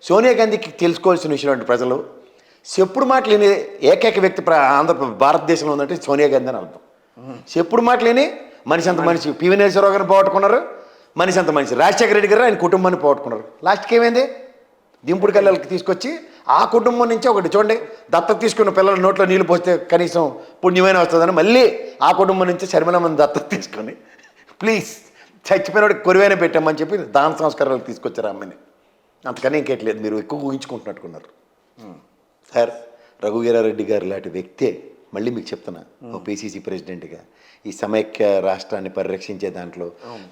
సోనియా గాంధీకి తెలుసుకోవాల్సిన విషయం అంటే ప్రజలు చెప్పుడు మాటలు వినే ఏకైక వ్యక్తి భారతదేశంలో ఉందంటే సోనియా గాంధీ అని అర్థం. చెప్పుడు మాటలు విని మనిషి అంత మనిషి పివి నరసింహరావు గారిని పోగొట్టుకున్నారు, మనిషి అంత మనిషి రాజశేఖర రెడ్డి గారు ఆయన కుటుంబాన్ని పోగొట్టుకున్నారు. లాస్ట్కి ఏమైంది? దింపుడు కళ్ళకి తీసుకొచ్చి ఆ కుటుంబం నుంచి ఒకటి చూడండి, దత్తత తీసుకున్న పిల్లల నోట్లో నీళ్ళు పోస్తే కనీసం పుణ్యమైన వస్తుందని మళ్ళీ ఆ కుటుంబం నుంచి శర్మిలమ్మని దత్తత తీసుకొని ప్లీజ్ చచ్చిపోయినోడికి కొరివైనా పెట్టామని చెప్పి దాన సంస్కారాలకు తీసుకొచ్చారు అమ్మని. అంతకన్నా ఇంకేట్లేదు, మీరు ఎక్కువ ఊహించుకుంటున్నట్టుకున్నారు. సార్ రఘువీరారెడ్డి గారు లాంటి వ్యక్తే మళ్ళీ మీకు చెప్తున్నా, ఓ పిసిసి ప్రెసిడెంట్గా ఈ సమైక్య రాష్ట్రాన్ని పరిరక్షించే దాంట్లో,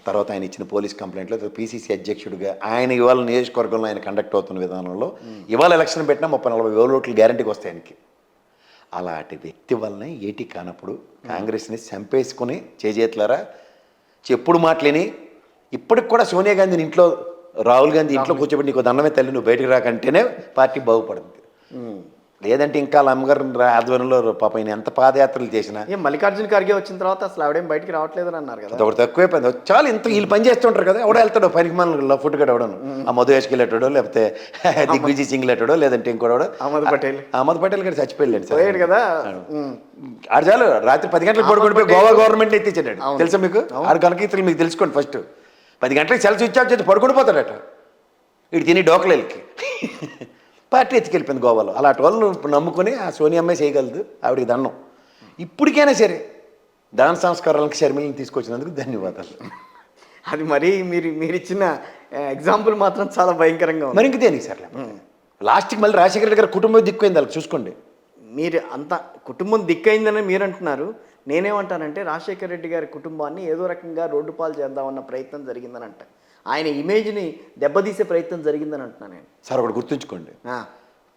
తర్వాత ఆయన ఇచ్చిన పోలీస్ కంప్లైంట్లో, పిసిసి అధ్యక్షుడిగా ఆయన ఇవాళ నియోజకవర్గంలో ఆయన కండక్ట్ అవుతున్న విధానంలో ఇవాళ ఎలక్షన్ పెట్టినా 30-40 వేల ఓట్లు గ్యారంటీకి వస్తాయి ఆయనకి. అలాంటి వ్యక్తి వల్లనే ఏటి కానప్పుడు కాంగ్రెస్ని చంపేసుకుని చేజేతులారా చెప్పుడు మాటలేని ఇప్పటికి కూడా సోనియా గాంధీని ఇంట్లో, రాహుల్ గాంధీ ఇంట్లో కూర్చోబెట్టి నీకు దండమే తల్లి నువ్వు బయటకు రాకంటేనే పార్టీ బాగుపడుతుంది. లేదంటే ఇంకా వాళ్ళ అమ్మగారు ఆధ్వర్యంలో పాప ఆయన ఎంత పాదయాత్రలు చేసినా. మల్లికార్జున ఖర్గే వచ్చిన తర్వాత అసలు ఆవిడేం బయటికి రావట్లేదు అన్నారు కదా. ఒకటి తక్కువైపోయింది. చాలా ఇంత వీళ్ళు పని చేస్తుంటారు కదా, ఎవడో వెళ్తాడు పనికి మన ఫుడ్ కూడా ఎవడను, ఆ మధు వేసుకెళ్ళేటాడో లేకపోతే దిగ్విజయ్ సింగ్ లేటాడో లేదంటే ఇంకోడో అహ్మద్ పటేల్ గారు చచ్చిపోయాడు సార్ కదా. ఆడు చాలు రాత్రి 10 గంటలకు పడుకుండిపోయి గోవా గవర్నమెంట్ ఎత్తిచ్చాడు. తెలుసా మీకు? ఆడు కనకీర్తులు మీకు తెలుసుకోండి. ఫస్ట్ 10 గంటలకు సెల్ స్విచ్ ఆఫ్ చేసి పడుకుండిపోతాడట. వీడు తిని డోకలేళ్ళకి పార్టీ ఎత్తుకెళ్ళిపోయింది గోవాలో. అలాంటి వాళ్ళు నమ్ముకుని ఆ సోనియా అమ్మాయి చేయగలదు, ఆవిడికి దండం. ఇప్పటికైనా సరే దాన సంస్కారాలకు షర్మిలని తీసుకొచ్చినందుకు ధన్యవాదాలు. అది మరి మీరు ఇచ్చిన ఎగ్జాంపుల్ మాత్రం చాలా భయంకరంగా ఉంది. మరి ఇంక దేనికి సార్ లాస్ట్కి మళ్ళీ రాజశేఖర రెడ్డి గారు కుటుంబం దిక్కుపోయింది, వాళ్ళకి చూసుకోండి. మీరు అంత కుటుంబం దిక్కైందని మీరు అంటున్నారు. నేనేమంటానంటే రాజశేఖర రెడ్డి గారి కుటుంబాన్ని ఏదో రకంగా రోడ్డు పాలు చేద్దామన్న ప్రయత్నం జరిగిందని అంట. ఆయన ఇమేజ్ని దెబ్బతీసే ప్రయత్నం జరిగిందని అంటున్నాను నేను. సార్ ఒకటి గుర్తుంచుకోండి,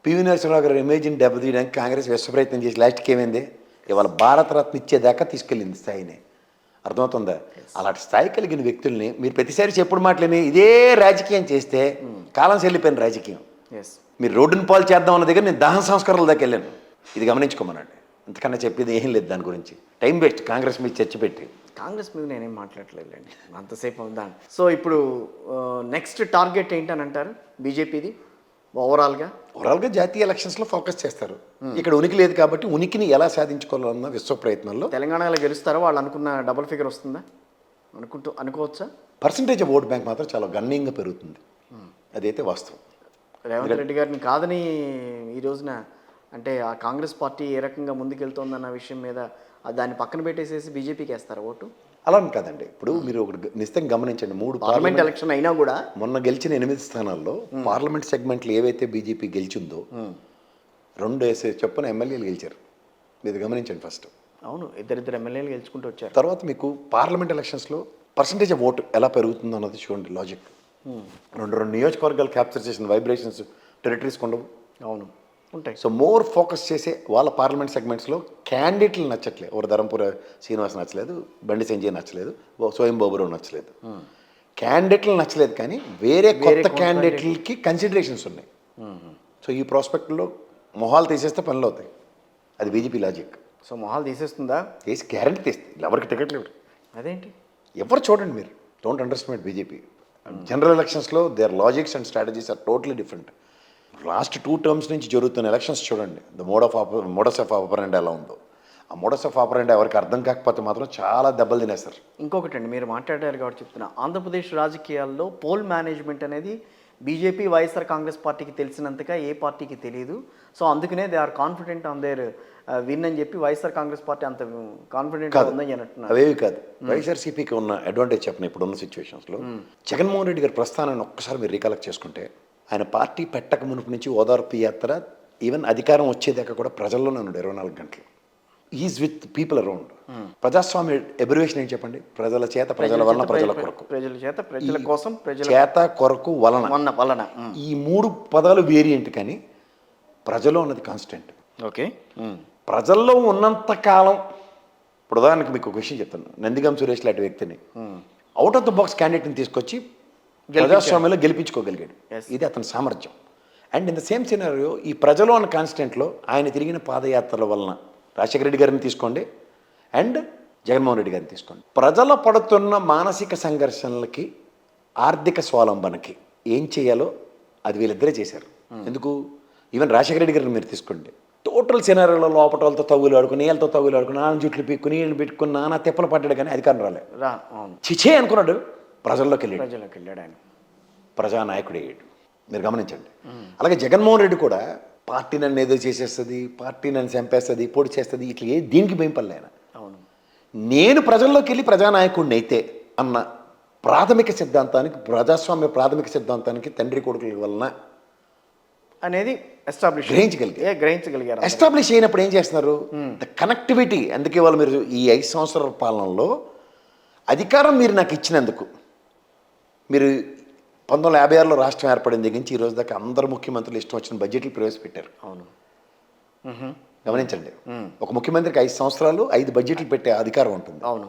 పివి నరసింహరావు గారి ఇమేజ్ని దెబ్బతీయడానికి కాంగ్రెస్ విశ్వ ప్రయత్నం చేసి లాస్ట్కి ఏమైంది? ఇవాళ భారతరత్న ఇచ్చేదాకా తీసుకెళ్ళింది స్థాయిని. అర్థమవుతుందా? అలాంటి స్థాయి కలిగిన వ్యక్తుల్ని మీరు ప్రతిసారి చెప్పుడు మాటలని ఇదే రాజకీయం చేస్తే కాలం చెల్లిపోయిన రాజకీయం. మీరు రోడ్డును పాలు చేద్దాం అన్న దగ్గర నేను దహన సంస్కారాల దాకా వెళ్ళాను. ఇది గమనించుకోమనండి. అంతకన్నా చెప్పేది ఏం లేదు దాని గురించి. టైం వేస్ట్ కాంగ్రెస్ మీద చర్చ పెట్టి. కాంగ్రెస్ మీద నేనేం మాట్లాడలేదులేండి అంతసేపు దాన్ని. సో ఇప్పుడు నెక్స్ట్ టార్గెట్ ఏంటని అంటారు బీజేపీది? ఓవరాల్గా జాతీయ ఎలక్షన్స్లో ఫోకస్ చేస్తారు. ఇక్కడ ఉనికి లేదు కాబట్టి ఉనికిని ఎలా సాధించుకోవాలన్న విశ్వ ప్రయత్నంలో. తెలంగాణలో గెలుస్తారా? వాళ్ళు అనుకున్న డబుల్ ఫిగర్ వస్తుందా అనుకోవచ్చా? పర్సంటేజ్ ఆఫ్ ఓట్ బ్యాంక్ మాత్రం చాలా గణనీయంగా పెరుగుతుంది, అదైతే వాస్తవం. రేవంత్ రెడ్డి గారిని కాదని ఈ రోజున అంటే ఆ కాంగ్రెస్ పార్టీ ఏ రకంగా ముందుకెళ్తోందన్న విషయం మీద దాన్ని పక్కన పెట్టేసేసి బీజేపీకి వేస్తారా ఓటు? అలా కాదండి. ఇప్పుడు మీరు ఒకటి నిశ్చితంగా గమనించండి, 3 పార్లమెంట్ ఎలక్షన్ అయినా కూడా మొన్న గెలిచిన 8 స్థానాల్లో పార్లమెంట్ సెగ్మెంట్లు ఏవైతే బీజేపీ గెలిచిందో 2 చొప్పున ఎమ్మెల్యేలు గెలిచారు. మీరు గమనించండి ఫస్ట్. అవును, ఇద్దరు ఎమ్మెల్యేలు గెలుచుకుంటూ వచ్చారు. తర్వాత మీకు పార్లమెంట్ ఎలక్షన్స్లో పర్సంటేజ్ ఆఫ్ ఓటు ఎలా పెరుగుతుందో అన్నది చూడండి లాజిక్. 2 నియోజకవర్గాలు క్యాప్చర్ చేసిన వైబ్రేషన్స్ టెరిటరీస్ ఉండవు. అవును ఉంటాయి. సో మోర్ ఫోకస్ చేసే వాళ్ళ పార్లమెంట్ సెగ్మెంట్స్లో క్యాండిడేట్లు నచ్చట్లేదు. ఎవరు ధరంపూర్ శ్రీనివాస్ నచ్చలేదు, బండి సంజయ్ నచ్చలేదు, స్వయం బాబురావు నచ్చలేదు. క్యాండిడేట్లు నచ్చలేదు కానీ వేరే కొత్త క్యాండిడేట్లకి కన్సిడరేషన్స్ ఉన్నాయి. సో ఈ ప్రాస్పెక్ట్లో మొహాలు తీసేస్తే పనులు అవుతాయి. అది బీజేపీ లాజిక్. సో మొహాలు తీసేస్తుందా? తీసి గ్యారంటీ తీస్తుంది. ఎవరికి టికెట్లు ఇవ్వరు. అదేంటి? ఎవరు చూడండి, మీరు డోంట్ అండర్స్టాండ్ బీజేపీ. జనరల్ ఎలక్షన్స్లో their logics and strategies are totally different. Last 2 terms నుంచి జరుగుతున్న ఎలక్షన్స్ చూడండి, మోడస్ ఆఫ్ ఆపరెండా ఎలా ఉందో. ఆ మోడస్ ఆఫ్ ఆపరెండా ఎవరికి అర్థం కాకపోతే మాత్రం చాలా దెబ్బలు తినేస్తారు. ఇంకొకటి అండి, మీరు మాట్లాడారు కాబట్టి చెప్తున్నా, ఆంధ్రప్రదేశ్ రాజకీయాల్లో పోల్ మేనేజ్మెంట్ అనేది బీజేపీ వైఎస్ఆర్ కాంగ్రెస్ పార్టీకి తెలిసినంతగా ఏ పార్టీకి తెలియదు. సో అందుకనే they are confident on their win అని చెప్పి వైఎస్ఆర్ కాంగ్రెస్ పార్టీ అంత కాన్ఫిడెంట్ ఉందని అంటున్నారు. అవేవి కాదు. వైఎస్ఆర్సీపీకి ఉన్న అడ్వాంటేజ్ చెప్పిన ఇప్పుడున్న సిచ్యువేషన్స్లో జగన్మోహన్ రెడ్డి గారి ప్రస్థానాన్ని ఒక్కసారి మీరు రీకలెక్ట్ చేసుకుంటే, ఆయన పార్టీ పెట్టక మునుపు నుంచి ఓదార్పు యాత్ర ఈవెన్ అధికారం వచ్చేదాకా కూడా ప్రజల్లోనే ఉన్నాడు 24 గంటలు. Is with people around. ప్రజాస్వామ్య ఎబ్రివేషన్ ఏంటి చెప్పండి? ప్రజల చేత, ప్రజల వలన, ప్రజల కొరకు. ప్రజల చేత, ప్రజల కోసం, ప్రజల చేత, కొరకు, వలన. ఈ 3 పదాలు వేరియంట్ కానీ ప్రజలో ఉన్నది కాన్స్టెంట్. ఓకే. ప్రజల్లో ఉన్నంత కాలం, ఇప్పుడు ఉదాహరణకి మీకు ఒక విషయం చెప్తాను. నందిగం సురేష్ లాంటి వ్యక్తిని అవుట్ ఆఫ్ ద బాక్స్ క్యాండిడేట్ని తీసుకొచ్చి ప్రజాస్వామ్యంలో గెలిపించుకోగలిగాడు. ఇది అతని సామర్థ్యం. And in the same scenario ఈ ప్రజలు అన్న కాన్స్టెంట్లో ఆయన తిరిగిన పాదయాత్రల వలన రాజశేఖర రెడ్డి గారిని తీసుకోండి అండ్ జగన్మోహన్ రెడ్డి గారిని తీసుకోండి, ప్రజలు పడుతున్న మానసిక సంఘర్షణలకి, ఆర్థిక స్వావలంబనకి ఏం చేయాలో అది వీళ్ళిద్దరే చేశారు. ఎందుకు? ఈవెన్ రాజశేఖర రెడ్డి గారిని మీరు తీసుకోండి, టోటల్ సినారీలో లోపటలతో తవ్వులు ఆడుకుని వీళ్ళతో తవ్వులు ఆడుకుని నాన్న జుట్లు పీక్కుని వీళ్ళని పెట్టుకుని నాన్న తిప్పలు పడ్డాడు, కానీ అధికారం రాలే. అవును, చిచే అనుకున్నాడు, ప్రజల్లోకి వెళ్ళాడు ఆయన, ప్రజానాయకుడు అయ్యాడు. మీరు గమనించండి. అలాగే జగన్మోహన్ రెడ్డి కూడా పార్టీ నన్ను ఏదో చేసేస్తుంది, పార్టీ నన్ను చంపేస్తుంది, పొడి చేస్తుంది, ఇట్లా దీనికి భయపడలే ఆయన. అవును, నేను ప్రజల్లోకి వెళ్ళి ప్రజానాయకుడిని అయితే అన్న ప్రాథమిక సిద్ధాంతానికి, ప్రజాస్వామ్య ప్రాథమిక సిద్ధాంతానికి తండ్రి కొడుకుల వలన అనేది గ్రహించగలిగారు. ఎస్టాబ్లిష్ అయినప్పుడు ఏం చేస్తున్నారు? The connectivity. అందుకే వాళ్ళు మీరు ఈ 5 సంవత్సరాల పాలనలో అధికారం మీరు నాకు ఇచ్చినందుకు, మీరు 1956లో రాష్ట్రం ఏర్పడిన దగ్గర నుంచి ఈ రోజు దాకా అందరు ముఖ్యమంత్రులు ఇష్టం వచ్చిన బడ్జెట్లు ప్రవేశపెట్టారు. అవును, గమనించండి. ఒక ముఖ్యమంత్రికి 5 సంవత్సరాలు 5 బడ్జెట్లు పెట్టే అధికారం ఉంటుంది. అవును,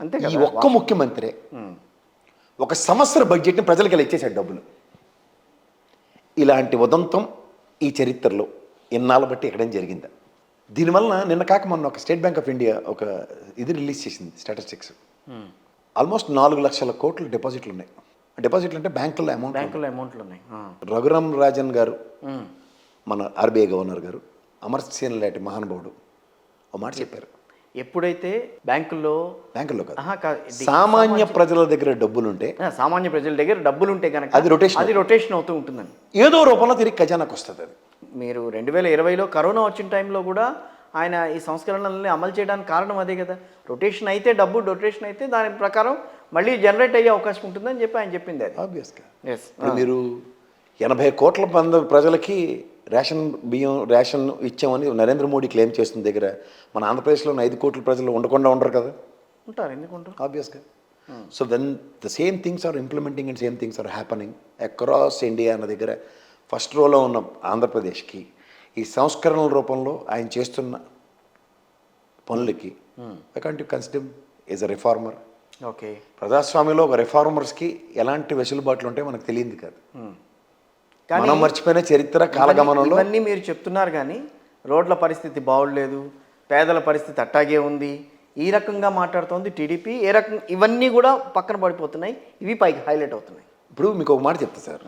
అంతే. ఈ ఒక్క ముఖ్యమంత్రి ఒక సంవత్సర బడ్జెట్ని ప్రజలకి ఇలా ఇచ్చేసాడు డబ్బులు. ఇలాంటి ఉదంతం ఈ చరిత్రలో ఇన్నాళ్ళ బట్టి ఎక్కడైనా జరిగిందా? దీనివల్ల నిన్న కాక మొన్న ఒక స్టేట్ బ్యాంక్ ఆఫ్ ఇండియా ఒక ఇది రిలీజ్ చేసింది, స్టాటిస్టిక్స్. ఆల్మోస్ట్ 4 లక్షల కోట్ల డిపాజిట్లు ఉన్నాయి. డిపాజిట్లు అంటే బ్యాంకుల్లో అమౌంట్లు ఉన్నాయి. రఘురామ్ రాజన్ గారు, మన ఆర్బీఐ గవర్నర్ గారు, అమర్త్సేన్ లాంటి మహానుభావుడు ఒక మాట చెప్పారు. ఎప్పుడైతే బ్యాంకుల్లో కాదు, సామాన్య ప్రజల దగ్గర డబ్బులుంటే, సామాన్య ప్రజల దగ్గర డబ్బులుంటే కనుక అది రొటేషన్ అవుతూ ఉంటుందని, ఏదో రూపంలో తిరిగి ఖజానాకు వస్తుంది. అది మీరు 2020లో కరోనా వచ్చిన టైంలో కూడా ఆయన ఈ సంస్కరణలని అమలు చేయడానికి కారణం అదే కదా. రొటేషన్ అయితే రొటేషన్ అయితే దాని ప్రకారం మళ్ళీ జనరేట్ అయ్యే అవకాశం ఉంటుందని చెప్పి ఆయన చెప్పింది. అది ఆబ్వియస్గా. మీరు 80 కోట్ల మంది ప్రజలకి రేషన్ ఇచ్చామని నరేంద్ర మోడీ క్లెయిమ్ చేస్తున్న దగ్గర మన ఆంధ్రప్రదేశ్లో 5 కోట్ల ప్రజలు ఉండకుండా ఉండరు కదా. ఉంటారు, ఎందుకు ఉంటారు? ఆబ్వియస్గా. So when the same things are implementing and same things are happening across India అన్న దగ్గర ఫస్ట్ రోలో ఉన్న ఆంధ్రప్రదేశ్కి ఈ సంస్కరణల రూపంలో ఆయన చేస్తున్న పనులకి I can't you consider is a reformer. Okay, ప్రజాస్వామ్యంలో ఒక రిఫార్మర్స్కి ఎలాంటి వెసులుబాట్లు ఉంటాయో మనకు తెలియదు కాదు. మనం మర్చిపోయిన చరిత్ర కాలగమనంలో ఇవన్నీ మీరు చెప్తున్నారు, కానీ రోడ్ల పరిస్థితి బాగోలేదు, పేదల పరిస్థితి అట్టాగే ఉంది, ఈ రకంగా మాట్లాడుతోంది టీడీపీ. ఏ రకం ఇవన్నీ కూడా పక్కన పడిపోతున్నాయి, ఇవి పైకి హైలైట్ అవుతున్నాయి. ఇప్పుడు మీకు ఒక మాట చెప్తా సార్,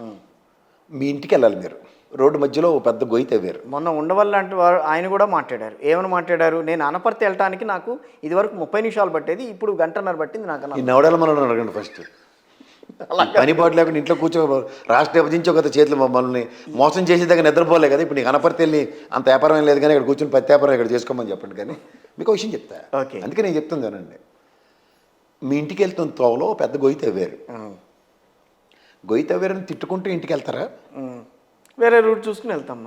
మీ ఇంటికి వెళ్ళాలి, మీరు రోడ్డు మధ్యలో ఒక పెద్ద గొయ్యి తవ్వారు. మొన్న ఉండవల్లి అంటే ఆయన కూడా మాట్లాడారు. ఏమని మాట్లాడారు? నేను అనపర్తి వెళ్ళటానికి నాకు ఇదివరకు 30 నిమిషాలు పట్టేది, ఇప్పుడు 1 గంటన్నర పట్టింది నాకు. ఈ నవడల మనం అడగండి ఫస్ట్. పని పాటు లేకుండా ఇంట్లో కూర్చో రాష్ట్ర విభజించి ఒక చేతులు మనల్ని మోసం చేసేదాకా నిద్రపోలే కదా. ఇప్పుడు నీకు అనపర్తి వెళ్ళి అంత వ్యాపారం ఏం లేదు, కానీ ఇక్కడ కూర్చొని పత్తి వ్యాపారం ఇక్కడ చేసుకోమని చెప్పండి. కానీ మీకు ఒక విషయం చెప్తా, అందుకే నేను చెప్తాను చూడండి. మీ ఇంటికి వెళ్తున్న తోవలో పెద్ద గొయ్యి తవ్వారు. గొయ్యి తవ్వారని తిట్టుకుంటూ ఇంటికి వెళ్తారా? వేరే రూట్ చూసుకుని వెళ్తాం.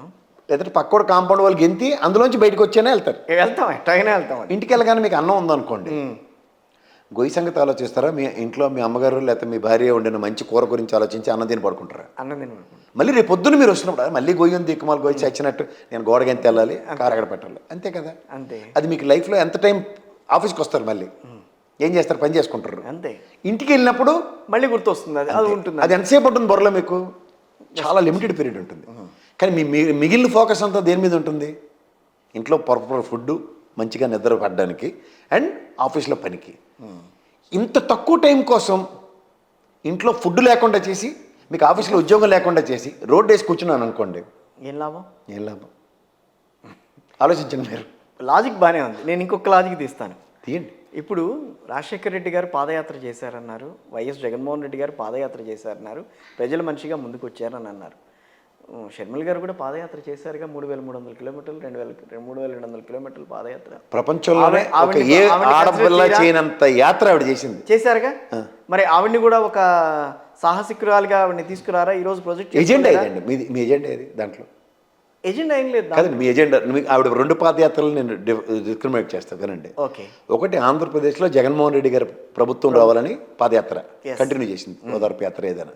లేదంటే పక్కోడు కాంపౌండ్ వాళ్ళు గెంతి అందులోంచి బయటకు వచ్చేనే వెళ్తారు. వెళ్తాం. ఇంటికి వెళ్ళగానే మీకు అన్నం ఉందనుకోండి, గొయ్యి సంగతి ఆలోచిస్తారా? మీ ఇంట్లో మీ అమ్మగారు లేకపోతే మీ భార్య వండిన మంచి కూర గురించి ఆలోచించి అన్నం తిని పడుకుంటారా? మళ్ళీ రేపు పొద్దున్న మీరు వస్తున్నప్పుడు మళ్ళీ గొయ్యి ఉంది, దిక్కుమాల గొయ్యి చచ్చినట్టు నేను గోడగంతి వెళ్ళాలి, కారు అక్కడ పెట్టాలి, అంతే కదా. అంతే. అది మీకు లైఫ్లో ఎంత టైం ఆఫీస్కి వస్తారు, మళ్ళీ ఏం చేస్తారు? పని చేసుకుంటారు. అంతే. ఇంటికి వెళ్ళినప్పుడు మళ్ళీ గుర్తొస్తుంది, అది ఉంటుంది. అది ఎంతసేపు ఉంటుంది బుర్రలో? మీకు చాలా లిమిటెడ్ పీరియడ్ ఉంటుంది. కానీ మీ మిగిలిన ఫోకస్ అంతా దేని మీద ఉంటుంది? ఇంట్లో ప్రాపర్ ఫుడ్, మంచిగా నిద్ర పడడానికి అండ్ ఆఫీస్లో పనికి. ఇంత తక్కువ టైం కోసం ఇంట్లో ఫుడ్ లేకుండా చేసి, మీకు ఆఫీస్లో ఉద్యోగం లేకుండా చేసి రోడ్డు వేసి కూర్చున్నాను అనుకోండి, ఏం లాభం? ఆలోచించండి మీరు. లాజిక్ బాగానే ఉంది, నేను ఇంకొక లాజిక్ తీస్తాను, తీయండి. ఇప్పుడు రాజశేఖర రెడ్డి గారు పాదయాత్ర చేశారన్నారు, వైఎస్ జగన్మోహన్ రెడ్డి గారు పాదయాత్ర చేశారన్నారు, ప్రజల మనిషిగా ముందుకు వచ్చారని అన్నారు. షర్మిల గారు కూడా పాదయాత్ర చేశారుగా, 3300 కిలోమీటర్లు, 3200 కిలోమీటర్లు పాదయాత్ర. ప్రపంచంలోనే ఏ ఆడపిల్ల చేయనంత యాత్ర ఆవిడ చేశారుగా. మరి ఆవిడ్ని కూడా ఒక సాహసికురాలుగా ఆవిడని తీసుకురారా ఈరోజు ప్రాజెక్ట్? ఎజెండా ఇదండి మీ ఎజెండా ఏది? దాంట్లో ఎజెండా ఏం లేదు కదండి మీ ఎజెండా. ఆవిడ 2 పాదయాత్రలు నేను డిస్క్రిమినేట్ చేస్తాను కదండి. ఒకటి ఆంధ్రప్రదేశ్లో జగన్మోహన్ రెడ్డి గారి ప్రభుత్వం రావాలని పాదయాత్ర కంటిన్యూ చేసింది, ఓదార్పు యాత్ర ఏదైనా.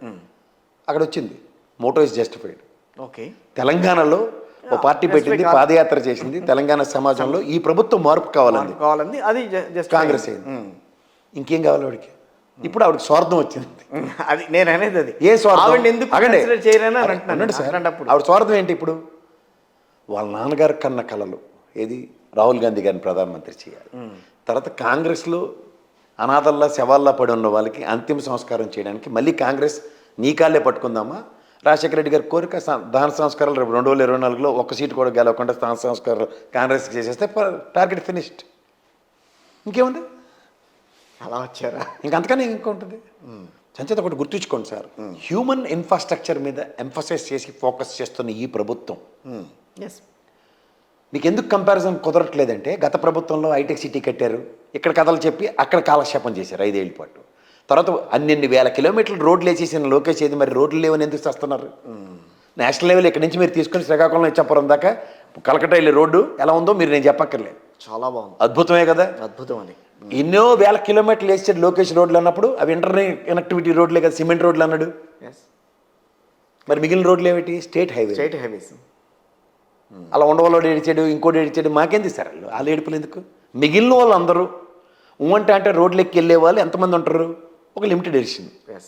అక్కడ వచ్చింది, మోటో ఇస్ జస్టిఫైడ్. తెలంగాణలో ఓ పార్టీ పెట్టింది, పాదయాత్ర చేసింది, తెలంగాణ సమాజంలో ఈ ప్రభుత్వం మార్పు కావాలంది, అది కాంగ్రెస్ అయింది. ఇంకేం కావాలి ఆవిడకి? ఇప్పుడు ఆవిడకి స్వార్థం వచ్చింది. అది నేను అనేది, అది ఏ స్వార్థం? ఆవిడ స్వార్థం ఏంటి? ఇప్పుడు వాళ్ళ నాన్నగారు కన్న కళలు ఏది? రాహుల్ గాంధీ గారిని ప్రధానమంత్రి చేయాలి, తర్వాత కాంగ్రెస్లో అనాథల్లా శవాల్లా పడి ఉన్న వాళ్ళకి అంతిమ సంస్కారం చేయడానికి మళ్ళీ కాంగ్రెస్ నీ కాళ్ళే పట్టుకుందామా, రాజశేఖర రెడ్డి గారి కోరిక దహన సంస్కారాలు రేపు 2024లో ఒక్క సీటు కూడా గెలవకుండా దహన సంస్కారాలు కాంగ్రెస్కి చేసేస్తే టార్గెట్ ఫినిష్డ్. ఇంకేముంది? అలా వచ్చారా? ఇంకంతకనే ఇంకా ఉంటుంది. సంచేత ఒకటి గుర్తుంచుకోండి సార్, హ్యూమన్ ఇన్ఫ్రాస్ట్రక్చర్ మీద ఎంఫసైజ్ చేసి ఫోకస్ చేస్తున్న ఈ ప్రభుత్వం ఎస్. మీకు ఎందుకు కంపారిజన్ కుదరట్లేదంటే, గత ప్రభుత్వంలో హైటెక్ సిటీ కట్టారు, ఇక్కడ కథలు చెప్పి అక్కడ కాలక్షేపం చేశారు 5 ఏళ్ళ పాటు. తర్వాత అన్ని వేల కిలోమీటర్లు రోడ్లు వేసేసిన లోకేష్ ఏది మరి రోడ్లు లేవని ఎందుకు చేస్తున్నారు? నేషనల్ లెవెల్ ఇక్కడి నుంచి మీరు తీసుకొని శ్రీకాకుళం ఇచ్చాపురం దాకా కలకట్ట వెళ్ళే రోడ్డు ఎలా ఉందో మీరు నేను చెప్పక్కర్లేదు. చాలా బాగుంది, అద్భుతమే కదా. అద్భుతం అది. ఎన్నో వేల కిలోమీటర్లు వేసాడు లోకేష్ రోడ్లు అన్నప్పుడు అవి ఇంటర్నెట్ కనెక్టివిటీ రోడ్లే కదా, సిమెంట్ రోడ్లు అన్నాడు. ఎస్. మరి మిగిలిన రోడ్లు ఏమిటి? State highway. State highways. అలా ఉండవాళ్ళు ఏడిచాడు, ఇంకోటి ఏడిచాడు, మాకేం తీసారు వాళ్ళు ఏడుపులు ఎందుకు? మిగిలిన వాళ్ళు అందరూ అంటే రోడ్లు ఎక్కి వెళ్ళే వాళ్ళు ఎంతమంది ఉంటారు? ఒక లిమిటెడ్ ఎడిషన్. ఎస్.